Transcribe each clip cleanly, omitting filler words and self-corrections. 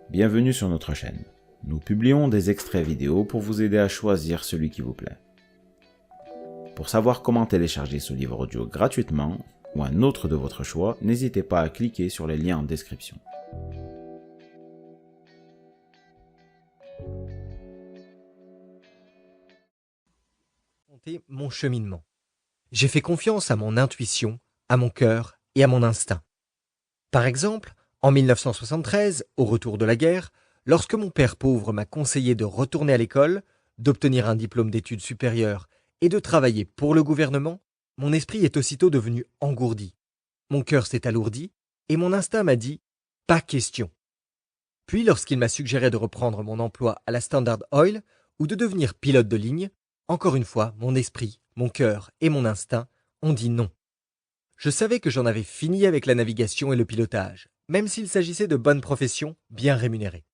Bienvenue sur notre chaîne. Nous publions des extraits vidéo pour vous aider à choisir celui qui vous plaît. Pour savoir comment télécharger ce livre audio gratuitement ou un autre de votre choix, n'hésitez pas à cliquer sur les liens en description. Mon cheminement. J'ai fait confiance à mon intuition, à mon cœur et à mon instinct. Par exemple, en 1973, au retour de la guerre, lorsque mon père pauvre m'a conseillé de retourner à l'école, d'obtenir un diplôme d'études supérieures et de travailler pour le gouvernement, mon esprit est aussitôt devenu engourdi. Mon cœur s'est alourdi et mon instinct m'a dit « pas question ». Puis lorsqu'il m'a suggéré de reprendre mon emploi à la Standard Oil ou de devenir pilote de ligne, encore une fois, mon esprit, mon cœur et mon instinct ont dit non. Je savais que j'en avais fini avec la navigation et le pilotage, même s'il s'agissait de bonnes professions bien rémunérées.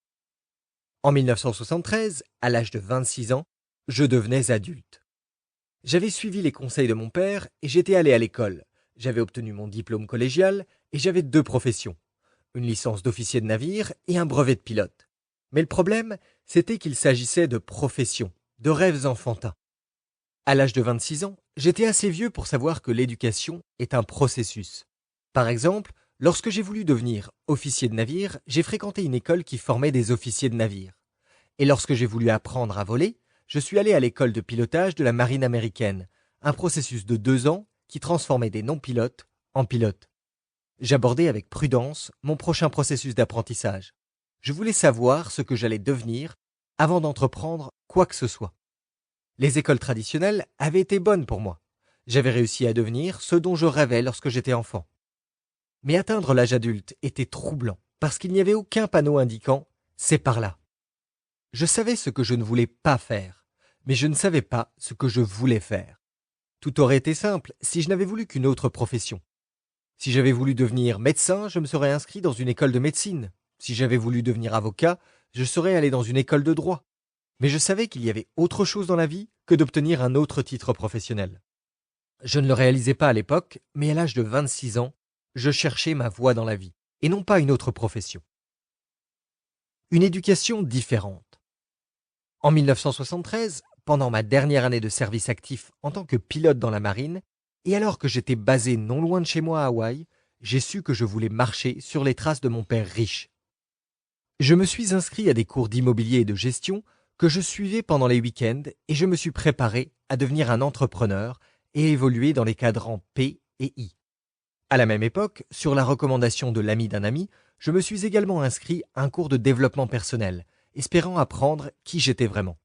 En 1973, à l'âge de 26 ans, je devenais adulte. J'avais suivi les conseils de mon père et j'étais allé à l'école. J'avais obtenu mon diplôme collégial et j'avais 2 professions, une licence d'officier de navire et un brevet de pilote. Mais le problème, c'était qu'il s'agissait de professions, de rêves enfantins. À l'âge de 26 ans, j'étais assez vieux pour savoir que l'éducation est un processus. Par exemple, lorsque j'ai voulu devenir officier de navire, j'ai fréquenté une école qui formait des officiers de navire. Et lorsque j'ai voulu apprendre à voler, je suis allé à l'école de pilotage de la marine américaine, un processus de 2 ans qui transformait des non-pilotes en pilotes. J'abordais avec prudence mon prochain processus d'apprentissage. Je voulais savoir ce que j'allais devenir avant d'entreprendre quoi que ce soit. Les écoles traditionnelles avaient été bonnes pour moi. J'avais réussi à devenir ce dont je rêvais lorsque j'étais enfant. Mais atteindre l'âge adulte était troublant parce qu'il n'y avait aucun panneau indiquant « c'est par là ». Je savais ce que je ne voulais pas faire, mais je ne savais pas ce que je voulais faire. Tout aurait été simple si je n'avais voulu qu'une autre profession. Si j'avais voulu devenir médecin, je me serais inscrit dans une école de médecine. Si j'avais voulu devenir avocat, je serais allé dans une école de droit. Mais je savais qu'il y avait autre chose dans la vie que d'obtenir un autre titre professionnel. Je ne le réalisais pas à l'époque, mais à l'âge de 26 ans, je cherchais ma voie dans la vie, et non pas une autre profession. Une éducation différente. En 1973, pendant ma dernière année de service actif en tant que pilote dans la marine, et alors que j'étais basé non loin de chez moi à Hawaï, j'ai su que je voulais marcher sur les traces de mon père riche. Je me suis inscrit à des cours d'immobilier et de gestion que je suivais pendant les week-ends et je me suis préparé à devenir un entrepreneur et évoluer dans les cadrans P et I. À la même époque, sur la recommandation de l'ami d'un ami, je me suis également inscrit à un cours de développement personnel, espérant apprendre qui j'étais vraiment.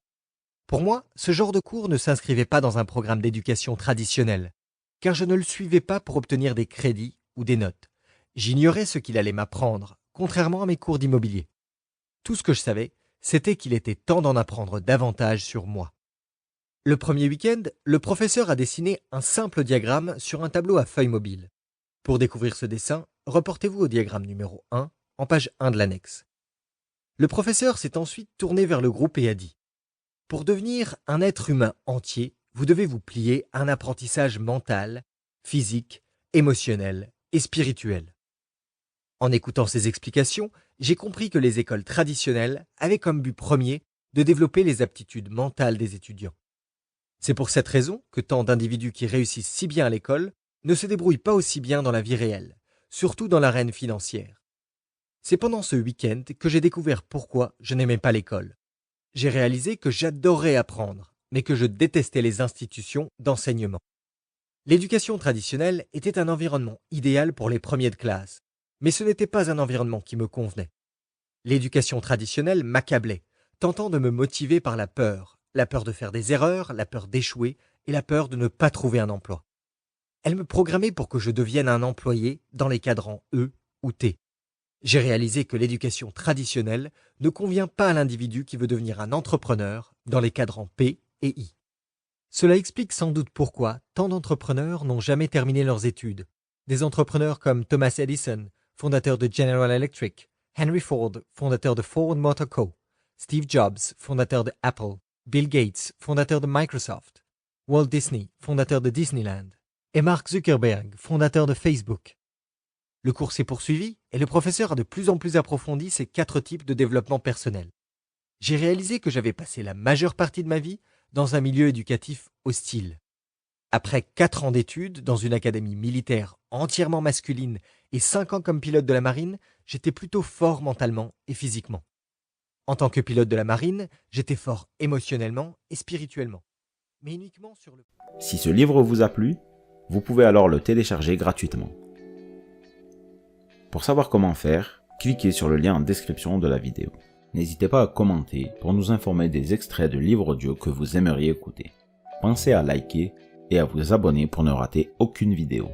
Pour moi, ce genre de cours ne s'inscrivait pas dans un programme d'éducation traditionnel, car je ne le suivais pas pour obtenir des crédits ou des notes. J'ignorais ce qu'il allait m'apprendre, contrairement à mes cours d'immobilier. Tout ce que je savais, c'était qu'il était temps d'en apprendre davantage sur moi. Le premier week-end, le professeur a dessiné un simple diagramme sur un tableau à feuilles mobiles. Pour découvrir ce dessin, reportez-vous au diagramme numéro 1, en page 1 de l'annexe. Le professeur s'est ensuite tourné vers le groupe et a dit « Pour devenir un être humain entier, vous devez vous plier à un apprentissage mental, physique, émotionnel et spirituel. » En écoutant ces explications, j'ai compris que les écoles traditionnelles avaient comme but premier de développer les aptitudes mentales des étudiants. C'est pour cette raison que tant d'individus qui réussissent si bien à l'école ne se débrouillent pas aussi bien dans la vie réelle, surtout dans l'arène financière. C'est pendant ce week-end que j'ai découvert pourquoi je n'aimais pas l'école. J'ai réalisé que j'adorais apprendre, mais que je détestais les institutions d'enseignement. L'éducation traditionnelle était un environnement idéal pour les premiers de classe, mais ce n'était pas un environnement qui me convenait. L'éducation traditionnelle m'accablait, tentant de me motiver par la peur de faire des erreurs, la peur d'échouer et la peur de ne pas trouver un emploi. Elle me programmait pour que je devienne un employé dans les cadrans E ou T. J'ai réalisé que l'éducation traditionnelle ne convient pas à l'individu qui veut devenir un entrepreneur dans les cadrans P et I. Cela explique sans doute pourquoi tant d'entrepreneurs n'ont jamais terminé leurs études. Des entrepreneurs comme Thomas Edison, fondateur de General Electric, Henry Ford, fondateur de Ford Motor Co., Steve Jobs, fondateur de Apple, Bill Gates, fondateur de Microsoft, Walt Disney, fondateur de Disneyland, et Mark Zuckerberg, fondateur de Facebook. Le cours s'est poursuivi et le professeur a de plus en plus approfondi ces 4 types de développement personnel. J'ai réalisé que j'avais passé la majeure partie de ma vie dans un milieu éducatif hostile. Après 4 ans d'études dans une académie militaire entièrement masculine et 5 ans comme pilote de la marine, j'étais plutôt fort mentalement et physiquement. En tant que pilote de la marine, j'étais fort émotionnellement et spirituellement. Mais uniquement sur le... Si ce livre vous a plu, vous pouvez alors le télécharger gratuitement. Pour savoir comment faire, cliquez sur le lien en description de la vidéo. N'hésitez pas à commenter pour nous informer des extraits de livres audio que vous aimeriez écouter. Pensez à liker et à vous abonner pour ne rater aucune vidéo.